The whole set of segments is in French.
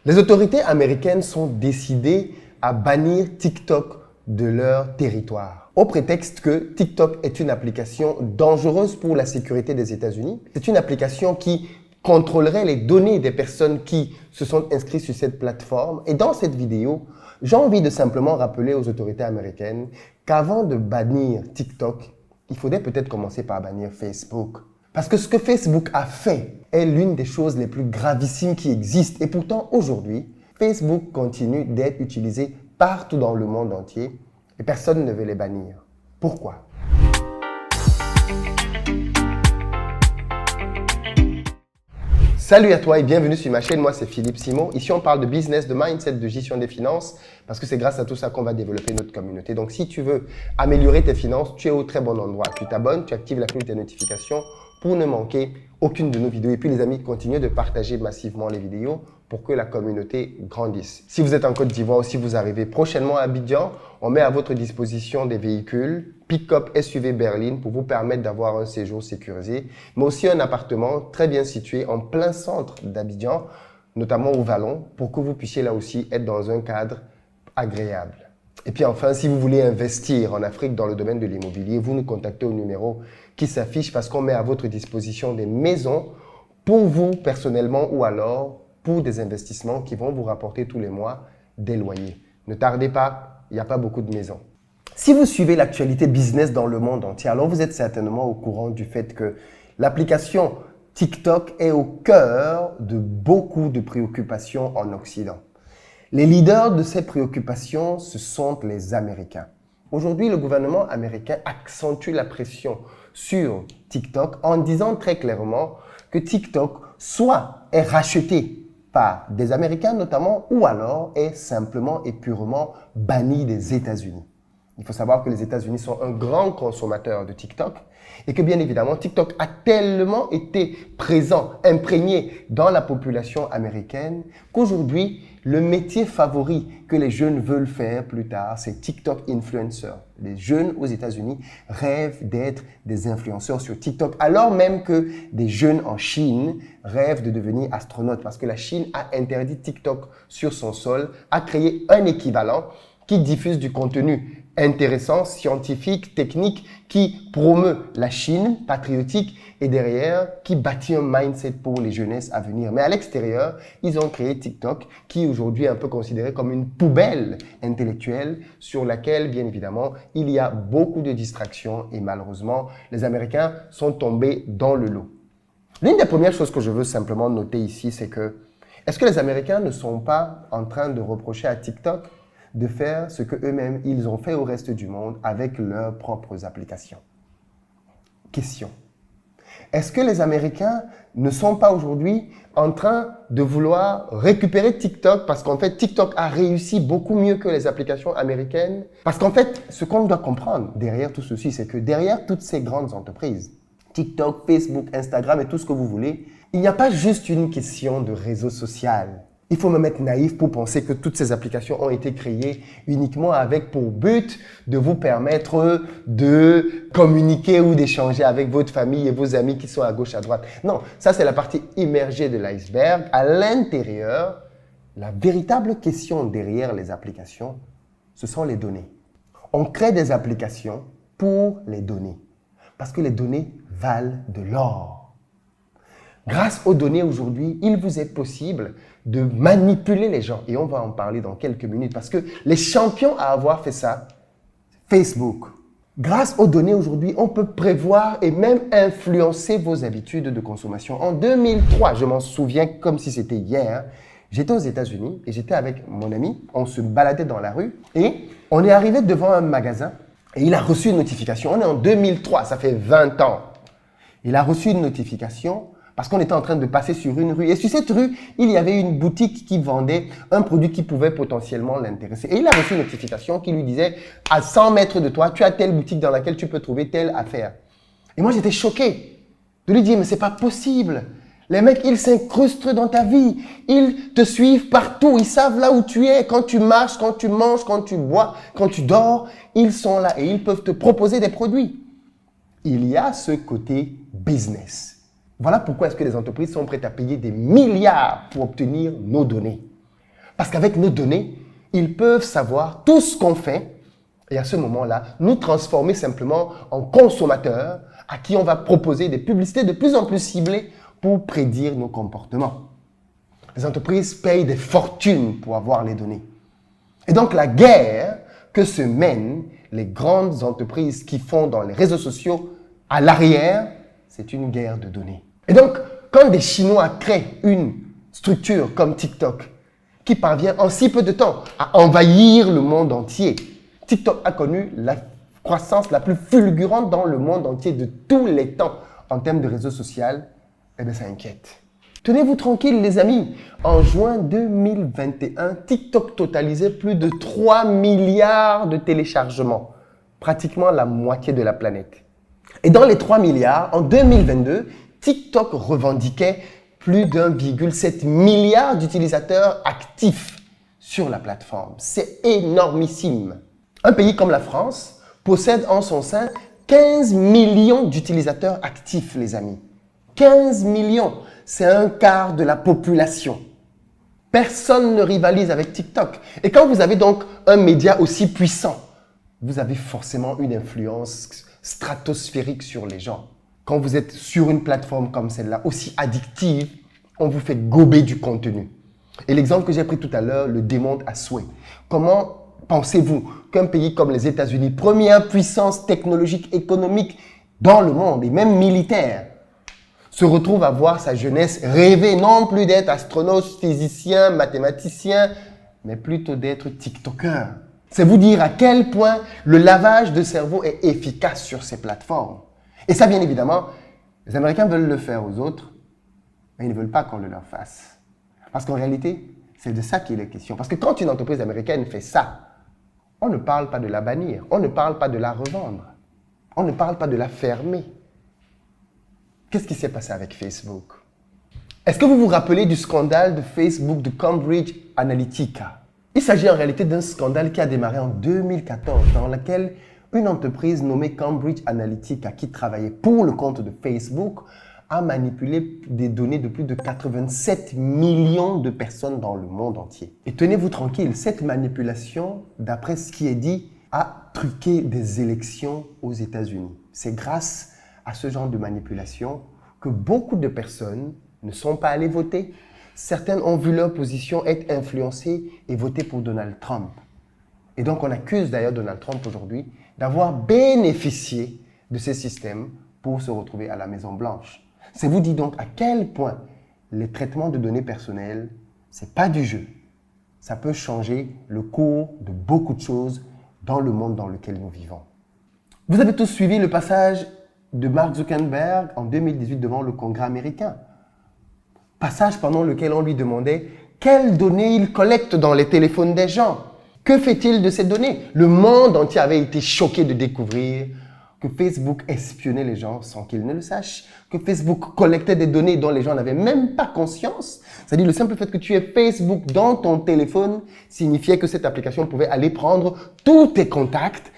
Les autorités américaines sont décidées à bannir TikTok de leur territoire, au prétexte que TikTok est une application dangereuse pour la sécurité des États-Unis. C'est une application qui contrôlerait les données des personnes qui se sont inscrites sur cette plateforme. Et dans cette vidéo, j'ai envie de simplement rappeler aux autorités américaines qu'avant de bannir TikTok, il faudrait peut-être commencer par bannir Facebook. Parce que ce que Facebook a fait est l'une des choses les plus gravissimes qui existent. Et pourtant, aujourd'hui, Facebook continue d'être utilisé partout dans le monde entier et personne ne veut les bannir. Pourquoi? Salut à toi et bienvenue sur ma chaîne, moi c'est Philippe Simon. Ici on parle de business, de mindset, de gestion des finances parce que c'est grâce à tout ça qu'on va développer notre communauté. Donc si tu veux améliorer tes finances, tu es au très bon endroit. Tu t'abonnes, tu actives la cloche des notifications pour ne manquer aucune de nos vidéos. Et puis les amis, continuez de partager massivement les vidéos pour que la communauté grandisse. Si vous êtes en Côte d'Ivoire ou si vous arrivez prochainement à Abidjan, on met à votre disposition des véhicules pick-up SUV berline pour vous permettre d'avoir un séjour sécurisé, mais aussi un appartement très bien situé en plein centre d'Abidjan, notamment au Vallon, pour que vous puissiez là aussi être dans un cadre agréable. Et puis enfin, si vous voulez investir en Afrique dans le domaine de l'immobilier, vous nous contactez au numéro qui s'affiche parce qu'on met à votre disposition des maisons pour vous personnellement ou alors pour des investissements qui vont vous rapporter tous les mois des loyers. Ne tardez pas, il n'y a pas beaucoup de maisons. Si vous suivez l'actualité business dans le monde entier, alors vous êtes certainement au courant du fait que l'application TikTok est au cœur de beaucoup de préoccupations en Occident. Les leaders de ces préoccupations, ce sont les Américains. Aujourd'hui, le gouvernement américain accentue la pression sur TikTok en disant très clairement que TikTok soit est racheté par des Américains notamment ou alors est simplement et purement banni des États-Unis. Il faut savoir que les États-Unis sont un grand consommateur de TikTok et que bien évidemment, TikTok a tellement été présent, imprégné dans la population américaine qu'aujourd'hui, le métier favori que les jeunes veulent faire plus tard, c'est TikTok influencer. Les jeunes aux États-Unis rêvent d'être des influenceurs sur TikTok, alors même que des jeunes en Chine rêvent de devenir astronautes parce que la Chine a interdit TikTok sur son sol, a créé un équivalent qui diffuse du contenu intéressant, scientifique, technique, qui promeut la Chine patriotique et derrière, qui bâtit un mindset pour les jeunesses à venir. Mais à l'extérieur, ils ont créé TikTok, qui aujourd'hui est un peu considéré comme une poubelle intellectuelle sur laquelle, bien évidemment, il y a beaucoup de distractions et malheureusement, les Américains sont tombés dans le lot. L'une des premières choses que je veux simplement noter ici, c'est que est-ce que les Américains ne sont pas en train de reprocher à TikTok de faire ce que eux-mêmes, ils ont fait au reste du monde avec leurs propres applications? Question. Est-ce que les Américains ne sont pas aujourd'hui en train de vouloir récupérer TikTok parce qu'en fait, TikTok a réussi beaucoup mieux que les applications américaines? Parce qu'en fait, ce qu'on doit comprendre derrière tout ceci, c'est que derrière toutes ces grandes entreprises, TikTok, Facebook, Instagram et tout ce que vous voulez, il n'y a pas juste une question de réseau social. Il faut me être naïf pour penser que toutes ces applications ont été créées uniquement avec pour but de vous permettre de communiquer ou d'échanger avec votre famille et vos amis qui sont à gauche, à droite. Non, ça c'est la partie immergée de l'iceberg. À l'intérieur, la véritable question derrière les applications, ce sont les données. On crée des applications pour les données parce que les données valent de l'or. Grâce aux données aujourd'hui, il vous est possible de manipuler les gens. Et on va en parler dans quelques minutes parce que les champions à avoir fait ça, Facebook. Grâce aux données aujourd'hui, on peut prévoir et même influencer vos habitudes de consommation. En 2003, je m'en souviens comme si c'était hier, j'étais aux États-Unis et j'étais avec mon ami. On se baladait dans la rue et on est arrivé devant un magasin et il a reçu une notification. On est en 2003, ça fait 20 ans. Il a reçu une notification parce qu'on était en train de passer sur une rue. Et sur cette rue, il y avait une boutique qui vendait un produit qui pouvait potentiellement l'intéresser. Et il a reçu une notification qui lui disait, à 100 mètres de toi, tu as telle boutique dans laquelle tu peux trouver telle affaire. Et moi, j'étais choqué de lui dire, mais c'est pas possible. Les mecs, ils s'incrustent dans ta vie. Ils te suivent partout. Ils savent là où tu es. Quand tu marches, quand tu manges, quand tu bois, quand tu dors, ils sont là et ils peuvent te proposer des produits. Il y a ce côté business. Voilà pourquoi est-ce que les entreprises sont prêtes à payer des milliards pour obtenir nos données. Parce qu'avec nos données, ils peuvent savoir tout ce qu'on fait et à ce moment-là, nous transformer simplement en consommateurs à qui on va proposer des publicités de plus en plus ciblées pour prédire nos comportements. Les entreprises payent des fortunes pour avoir les données. Et donc, la guerre que se mènent les grandes entreprises qui font dans les réseaux sociaux à l'arrière, c'est une guerre de données. Et donc, quand des Chinois créent une structure comme TikTok, qui parvient en si peu de temps à envahir le monde entier, TikTok a connu la croissance la plus fulgurante dans le monde entier de tous les temps en termes de réseau social, eh bien ça inquiète. Tenez-vous tranquille les amis, en juin 2021, TikTok totalisait plus de 3 milliards de téléchargements, pratiquement la moitié de la planète. Et dans les 3 milliards, en 2022, TikTok revendiquait plus d'1,7 milliard d'utilisateurs actifs sur la plateforme. C'est énormissime. Un pays comme la France possède en son sein 15 millions d'utilisateurs actifs, les amis. 15 millions, c'est un quart de la population. Personne ne rivalise avec TikTok. Et quand vous avez donc un média aussi puissant, vous avez forcément une influence stratosphérique sur les gens. Quand vous êtes sur une plateforme comme celle-là, aussi addictive, on vous fait gober du contenu. Et l'exemple que j'ai pris tout à l'heure le démontre à souhait. Comment pensez-vous qu'un pays comme les États-Unis, première puissance technologique, économique dans le monde et même militaire, se retrouve à voir sa jeunesse rêver non plus d'être astronaute, physicien, mathématicien, mais plutôt d'être TikToker? C'est vous dire à quel point le lavage de cerveau est efficace sur ces plateformes. Et ça, bien évidemment, les Américains veulent le faire aux autres, mais ils ne veulent pas qu'on le leur fasse. Parce qu'en réalité, c'est de ça qu'il est question. Parce que quand une entreprise américaine fait ça, on ne parle pas de la bannir, on ne parle pas de la revendre, on ne parle pas de la fermer. Qu'est-ce qui s'est passé avec Facebook? Est-ce que vous vous rappelez du scandale de Facebook de Cambridge Analytica? Il s'agit en réalité d'un scandale qui a démarré en 2014, dans lequel une entreprise nommée Cambridge Analytica, qui travaillait pour le compte de Facebook, a manipulé des données de plus de 87 millions de personnes dans le monde entier. Et tenez-vous tranquille, cette manipulation, d'après ce qui est dit, a truqué des élections aux États-Unis. C'est grâce à ce genre de manipulation que beaucoup de personnes ne sont pas allées voter. Certaines ont vu leur position être influencée et voter pour Donald Trump. Et donc on accuse d'ailleurs Donald Trump aujourd'hui d'avoir bénéficié de ces systèmes pour se retrouver à la Maison-Blanche. C'est vous dire donc à quel point les traitements de données personnelles, ce n'est pas du jeu. Ça peut changer le cours de beaucoup de choses dans le monde dans lequel nous vivons. Vous avez tous suivi le passage de Mark Zuckerberg en 2018 devant le Congrès américain. Passage pendant lequel on lui demandait quelles données il collecte dans les téléphones des gens. Que fait-il de ces données? Le monde entier avait été choqué de découvrir que Facebook espionnait les gens sans qu'ils ne le sachent, que Facebook collectait des données dont les gens n'avaient même pas conscience. C'est-à-dire le simple fait que tu aies Facebook dans ton téléphone signifiait que cette application pouvait aller prendre tous tes contacts.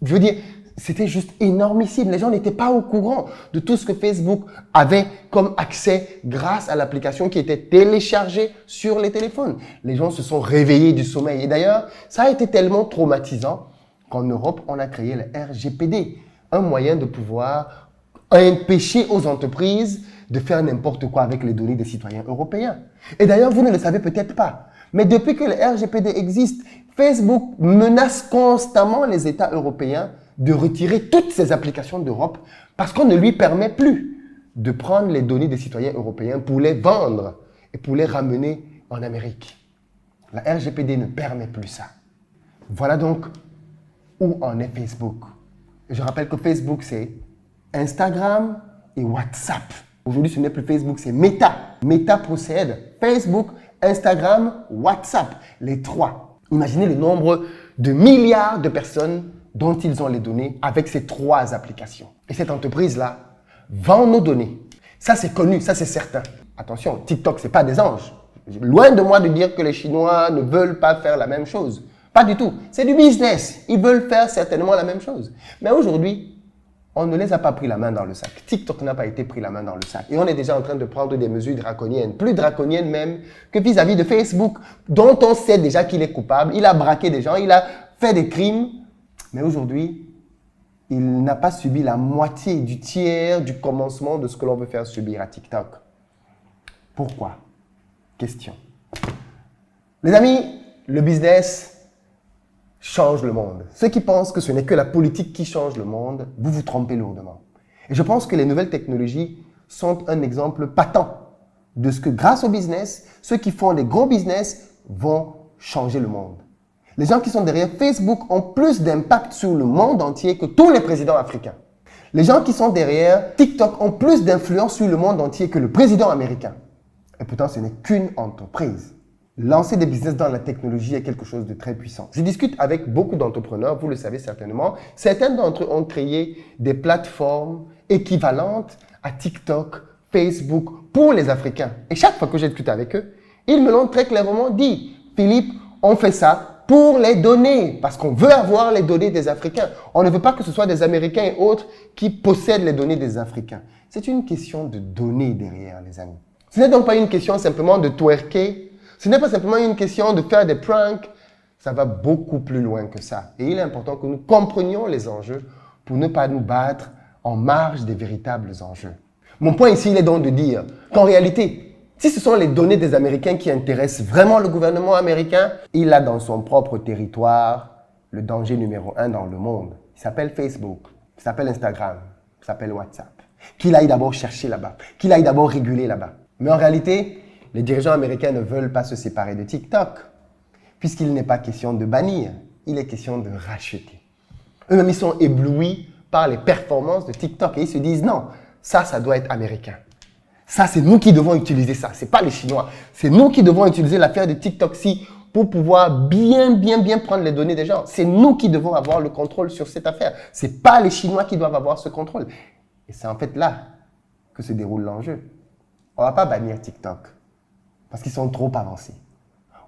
Je veux dire, c'était juste énormissime. Les gens n'étaient pas au courant de tout ce que Facebook avait comme accès grâce à l'application qui était téléchargée sur les téléphones. Les gens se sont réveillés du sommeil. Et d'ailleurs, ça a été tellement traumatisant qu'en Europe, on a créé le RGPD, un moyen de pouvoir empêcher aux entreprises de faire n'importe quoi avec les données des citoyens européens. Et d'ailleurs, vous ne le savez peut-être pas, mais depuis que le RGPD existe, Facebook menace constamment les États européens de retirer toutes ces applications d'Europe parce qu'on ne lui permet plus de prendre les données des citoyens européens pour les vendre et pour les ramener en Amérique. La RGPD ne permet plus ça. Voilà donc où en est Facebook. Je rappelle que Facebook, c'est Instagram et WhatsApp. Aujourd'hui, ce n'est plus Facebook, c'est Meta. Meta possède Facebook, Instagram, WhatsApp, les trois. Imaginez le nombre de milliards de personnes dont ils ont les données avec ces trois applications. Et cette entreprise-là vend nos données. Ça, c'est connu, ça, c'est certain. Attention, TikTok, ce n'est pas des anges. Loin de moi de dire que les Chinois ne veulent pas faire la même chose. Pas du tout. C'est du business. Ils veulent faire certainement la même chose. Mais aujourd'hui, on ne les a pas pris la main dans le sac. TikTok n'a pas été pris la main dans le sac. Et on est déjà en train de prendre des mesures draconiennes, plus draconiennes même que vis-à-vis de Facebook, dont on sait déjà qu'il est coupable. Il a braqué des gens, il a fait des crimes. Mais aujourd'hui, il n'a pas subi la moitié du tiers du commencement de ce que l'on veut faire subir à TikTok. Pourquoi? Question. Les amis, le business change le monde. Ceux qui pensent que ce n'est que la politique qui change le monde, vous vous trompez lourdement. Et je pense que les nouvelles technologies sont un exemple patent de ce que grâce au business, ceux qui font les gros business vont changer le monde. Les gens qui sont derrière Facebook ont plus d'impact sur le monde entier que tous les présidents africains. Les gens qui sont derrière TikTok ont plus d'influence sur le monde entier que le président américain. Et pourtant, ce n'est qu'une entreprise. Lancer des business dans la technologie est quelque chose de très puissant. Je discute avec beaucoup d'entrepreneurs, vous le savez certainement. Certains d'entre eux ont créé des plateformes équivalentes à TikTok, Facebook pour les Africains. Et chaque fois que j'ai discuté avec eux, ils me l'ont très clairement dit. Philippe, on fait ça pour les données, parce qu'on veut avoir les données des Africains. On ne veut pas que ce soit des Américains et autres qui possèdent les données des Africains. C'est une question de données derrière, les amis. Ce n'est donc pas une question simplement de twerker. Ce n'est pas simplement une question de faire des pranks. Ça va beaucoup plus loin que ça. Et il est important que nous comprenions les enjeux pour ne pas nous battre en marge des véritables enjeux. Mon point ici, il est donc de dire qu'en réalité, si ce sont les données des Américains qui intéressent vraiment le gouvernement américain, il a dans son propre territoire le danger numéro 1 dans le monde. Il s'appelle Facebook, il s'appelle Instagram, il s'appelle WhatsApp. Qu'il aille d'abord chercher là-bas, qu'il aille d'abord réguler là-bas. Mais en réalité, les dirigeants américains ne veulent pas se séparer de TikTok, puisqu'il n'est pas question de bannir, il est question de racheter. Eux-mêmes, ils sont éblouis par les performances de TikTok et ils se disent non, ça doit être américain. Ça, c'est nous qui devons utiliser ça, c'est pas les Chinois. C'est nous qui devons utiliser l'affaire de TikTok-ci pour pouvoir bien prendre les données des gens. C'est nous qui devons avoir le contrôle sur cette affaire. C'est pas les Chinois qui doivent avoir ce contrôle. Et c'est en fait là que se déroule l'enjeu. On va pas bannir TikTok. Parce qu'ils sont trop avancés.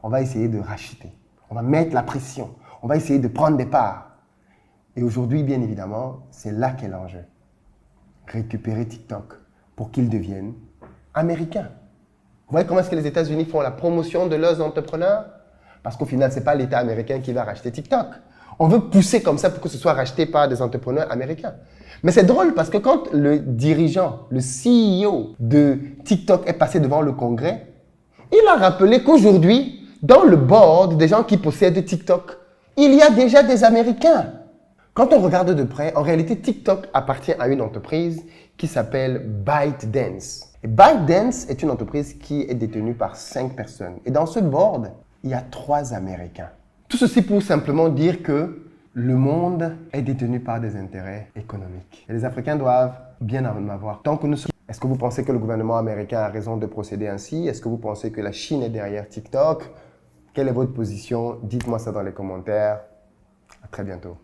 On va essayer de racheter. On va mettre la pression. On va essayer de prendre des parts. Et aujourd'hui, bien évidemment, c'est là qu'est l'enjeu. Récupérer TikTok pour qu'ils deviennent américains. Vous voyez comment est-ce que les États-Unis font la promotion de leurs entrepreneurs? Parce qu'au final, ce n'est pas l'État américain qui va racheter TikTok. On veut pousser comme ça pour que ce soit racheté par des entrepreneurs américains. Mais c'est drôle parce que quand le dirigeant, le CEO de TikTok est passé devant le Congrès, il a rappelé qu'aujourd'hui, dans le board des gens qui possèdent TikTok, il y a déjà des Américains. Quand on regarde de près, en réalité, TikTok appartient à une entreprise qui s'appelle ByteDance. Et ByteDance est une entreprise qui est détenue par 5 personnes. Et dans ce board, il y a 3 Américains. Tout ceci pour simplement dire que le monde est détenu par des intérêts économiques. Et les Africains doivent bien en avoir. Tant que nous sommes... Est-ce que vous pensez que le gouvernement américain a raison de procéder ainsi? Est-ce que vous pensez que la Chine est derrière TikTok? Quelle est votre position? Dites-moi ça dans les commentaires. À très bientôt.